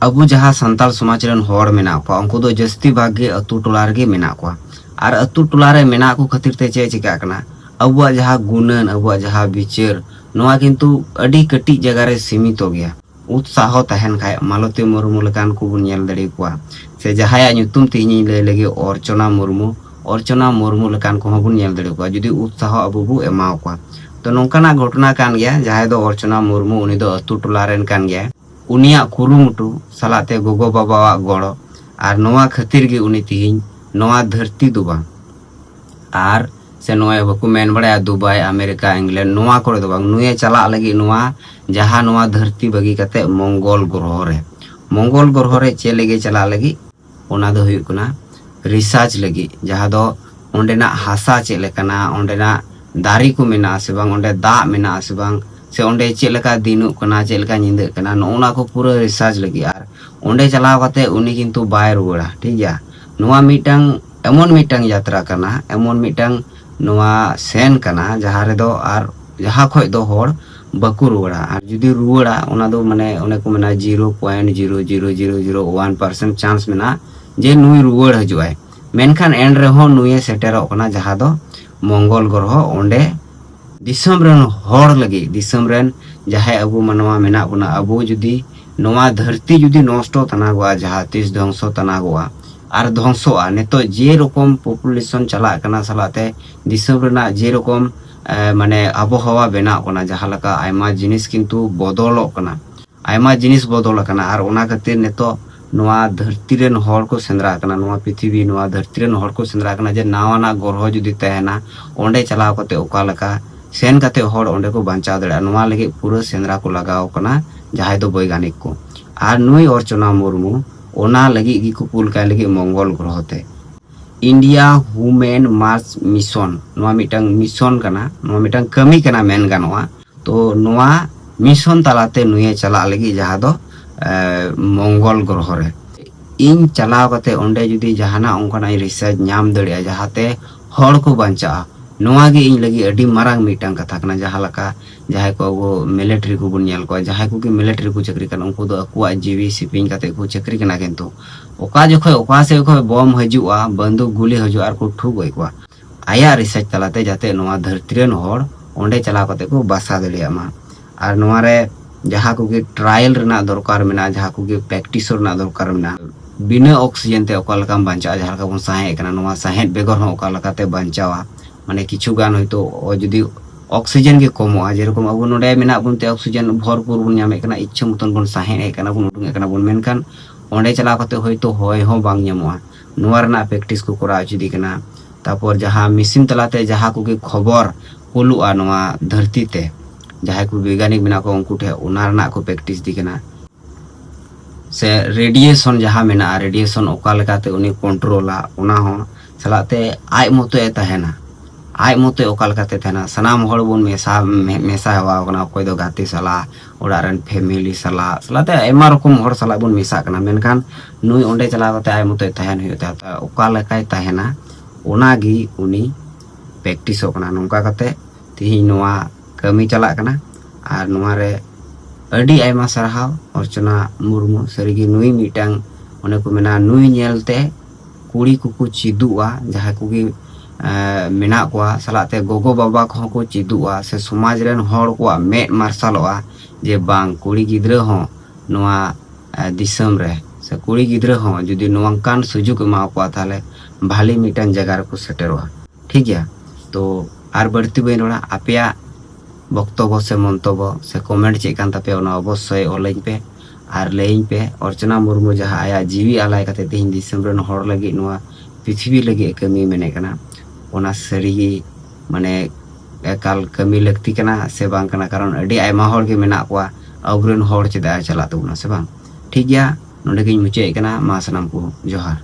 अबु जहाँ संताल समाज रन होड़ मेना को उनको दो जस्ती भागे अतु टोला रे मेना को और अतु टोला रे मेना को खातिर ते चे चिका कना अबुआ जहाँ गुणन अबुआ जहाँ विचार नोआ किंतु अडी कटी जगह रे सीमित हो गया उत्साह तहन खाय मालती मुर्मू लकान को बुन नेल दड़ी को से जहाया ᱧᱩᱛᱩᱢ तिनी ले लगे अर्चना मुर्मू लकान को बुन नेल दड़ी को जुदी उत्साह अबु बु एमाव को तो नोंकाना घटना कान गया जहाय दो अर्चना मुर्मू उनी दो अतु टोला रेन कान गया उनिया कुरुमुटु सलाते गोगो बाबा गड़ो और नोआ खातिर गे उनी तिहिन नोआ धरती दुबा और से नोए बकु मेन बड़ा दुबई अमेरिका इंग्लैंड नोआ करे दो बांग नुए चला लगी नोआ जहाँ नोआ धरती बगी कते मंगल ग्रह रे चे लगे चला लगी ओना दो हुई कुना रिसर्च लगी जहाँ दो ओंडेना हासा चे लेकना ओंडेना दारी को मेना से बांग ओंडे दा मेना से बांग से ओंडे चेलका दिनु कना चेलका निंदे कना नोना को पूरा रिसर्च लगी यार ओंडे चलाव कते उनी किंतु बाय रुवाड़ा ठीक गया नोआ मीटंग एमन मीटंग यात्रा कना एमन मीटंग नोआ सेन कना जहाँ रे दो आर जहाँ खोय दो होड़ बकु रुवाड़ा आर जुदी रुवाड़ा ओना दो माने ओने को मेना 0.00001% चांस मेना जे नुई रुवाड़ हजुआय मेनखान एंड रे हो नुए सेटेरो कना जहाँ दो मंगल ग्रह ओंडे दिसम रेन होड़ लगी दिसम रेन जहां अबु मनवा मेना बुना अबु जुदी नोआ धरती जुदी नष्टो तनागोआ जहां तीस ध्वंसो तनागोआ और ध्वंसोआ नेतो जे रकम पॉपुलेशन चला कना सलाते दिसम रेना जे रकम माने आबहावा बेना कना जहां लका आयमा जिनिस किंतु बदलो कना आयमा जिनिस बदल कना और ओना खातिर नेतो नोआ धरती रेन होड़ को सेंद्रा कना नोआ पृथ्वी नोआ धरती रेन होड़ को सेंद्रा कना जे नावाना ग्रह जुदी तहना ओंडे चलाव कते ओका लका सेन काते होड़ ओंडे को बांचा दड़ा नोआ लगे पूरा सेंद्रा को लगाव कना जहां दो वैज्ञानिक को और नुई अर्चना मुर्मू ओना लगी गी को पुल का लगे मंगल ग्रह ते इंडिया ह्यूमन मार्स मिशन नोआ मिटंग मिशन कना नोआ मिटंग कमी कना मेन गानोआ तो नोआ मिशन तालाते नुए चला लगी जहां दो मंगल ग्रह रे इन चलाव कते ओंडे जुदी जहाना ओंकाना रिसर्च नाम दड़िया जहाते होड़ को बांचा नोआ गे इन लगी अडी मारांग मीटंग कथा कना जहां लका जहां को वो मिलिट्री को बुन नेल को जहां को मिलिट्री को चक्री कना उनको दो अकुआ जीवी सिपिंग कते को चक्री कना किंतु ओका जोखय ओका से ओखय बम हजुआ बंदूक गुली हजुआ और को ठुक गई को आया रिसर्च तलाते जाते नोआ धरती रेन होड़ ओंडे चला कते को बासा दलिया मा और नोआ रे जहां को ट्रायल रेना दरकार मेना जहां को प्रैक्टिस रेना दरकार मेना बिना ऑक्सीजन ते ओका लकाम बांचा जहां का बन साहे कना नोआ साहे बेगर हो ओका लकाते बांचावा माने किछु गान होइतो जुदी ऑक्सीजन के कमोआ जेरकम अब नोडे मेना बुनते ऑक्सीजन भरपूर बुन नामे कना इच्छा मतन बुन साहे कना बुन उडुंग कना बुन मेनखान ओंडे चला कते होइतो होय हो बांग ᱧᱟᱢᱚᱜᱼᱟ नोआ रना प्रैक्टिस को करा जुदी कना तापर जहां मिसिन तलाते जहां को खबर कोलुआ नोआ धरती ते जहां को वैज्ञानिक मेना को उनको ठे ओना रना को प्रैक्टिस दी कना से रेडिएशन जहां मेना रेडिएशन ओका लकाते उनी कंट्रोला ओना हो सलाते आय मतो ए तहना आय मतो ओका लकाते तहना सनाम होड़ बुन मेसा हवा कना कोई दो गाती सला ओड़ा रन फैमिली सला सलाते एमा रकम होड़ सला बुन मेसा कना मेनखान नुई ओंडे चला कते आय मतो तहन हुयता ओका लकाय तहना ओना गी उनी प्रैक्टिस कना नोंका कते तिहि नोआ कमी चला कना और नोआ रे अडी आयमा सरहाव अर्चना मुर्मू सरीगी नुई मीटंग ओने को मेना नुई नेलते कुड़ी को चिदुआ जहां को मेना को सलाते गोगो बाबा को चिदुआ से समाज रेन होड़ को मेट मार्शलोआ जे बांग कुड़ी गिद्रा हो नोआ दिसम रे से कुड़ी गिद्रा हो जुदी नोंकान सुजुग एमा को थाले भाली मीटंग जगह को सेटेरोआ ठीक गया तो आर बढ़ती बइन रोड़ा आपेया बक्तव्य से मंतव्य से कमेंट चेकान तापे अवश्य ऑनलाइन पे और लेइन पे अर्चना मुर्मू जहाँ आया जीवी आलाय कते तेहिं दिसम रेन होड़ लगी नोआ पृथ्वी लगी कमी मेने कना ओना सरीगी माने एकाल कमी लगती कना से बांग कना कारण अडी आयमा होड़ के मेना को अग्रन होड़ चेदा चला तबना से बांग ठीक गया नोंडे गिन मुचे कना मा सनाम को जोहार।